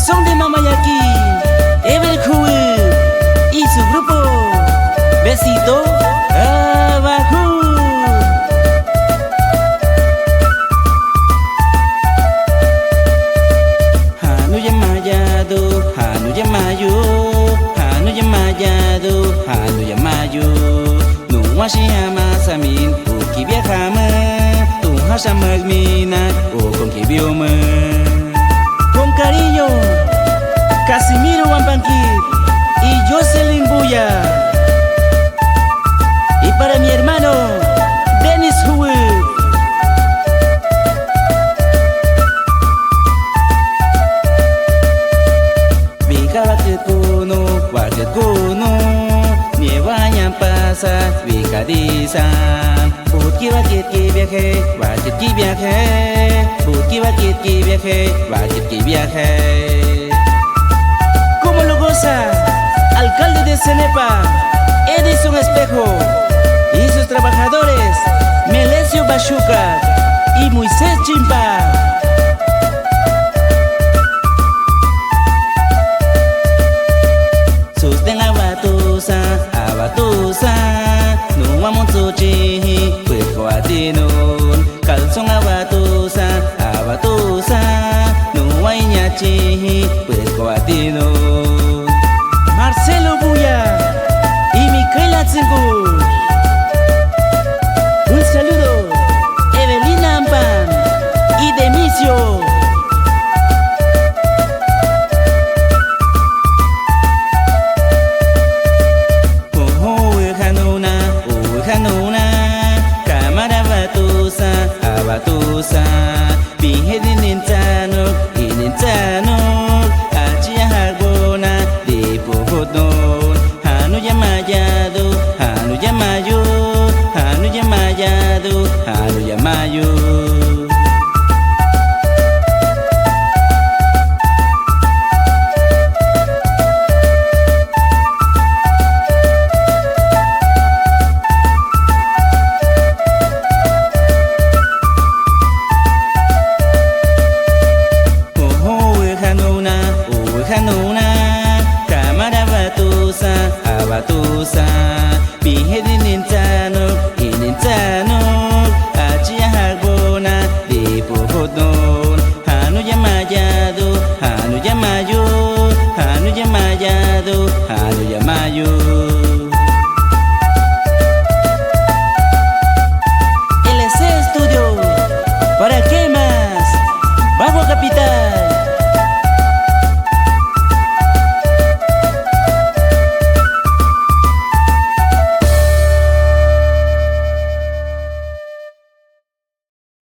Son de Mamayaki, Ever Cool y su grupo Besito Abajo. Hanuya Mayado, Hanuya Mayo, Hanuya Mayado, Hanuya Mayo. Nuwashi Amasamin, Uki Viajama, Tuhasama Mina, o con que bioma. Con cariño, Casimiro Wampanqui y Jocelyn Buya. Y para mi hermano, Dennis Huwe. Vika wakekono, niewanya pasa, vika disan. Putki wakitki viaje, wakitki viaje. Putki wakitki viaje, wakitki viaje. ¿Cómo lo goza? Alcalde de Cenepa, Edison Espejo, y sus trabajadores, Melesio Bashuca y Moisés Chimpa. Susten abatusa, abatusa, no vamos a chihi, pues coatinon. Calzón abatusa, abatusa, no hay ñachihi, pues coatinon. Marcelo Buya y Micaela Tsengur. Un saludo, Evelina Ampan y Demicio. Cámara batusa, abatusa, Binge di nintano, Achia harbona, de pohodon, Hanu yamayado, Hanu yamayo, Hanu yamayado, Hanu yamayo. Cámara batusa, abatusa, Binge di nintano, Achia harbona, de pohodon, Hanu yamayado, Hanu yamayo, Hanu yamayado, Hanu yamayo.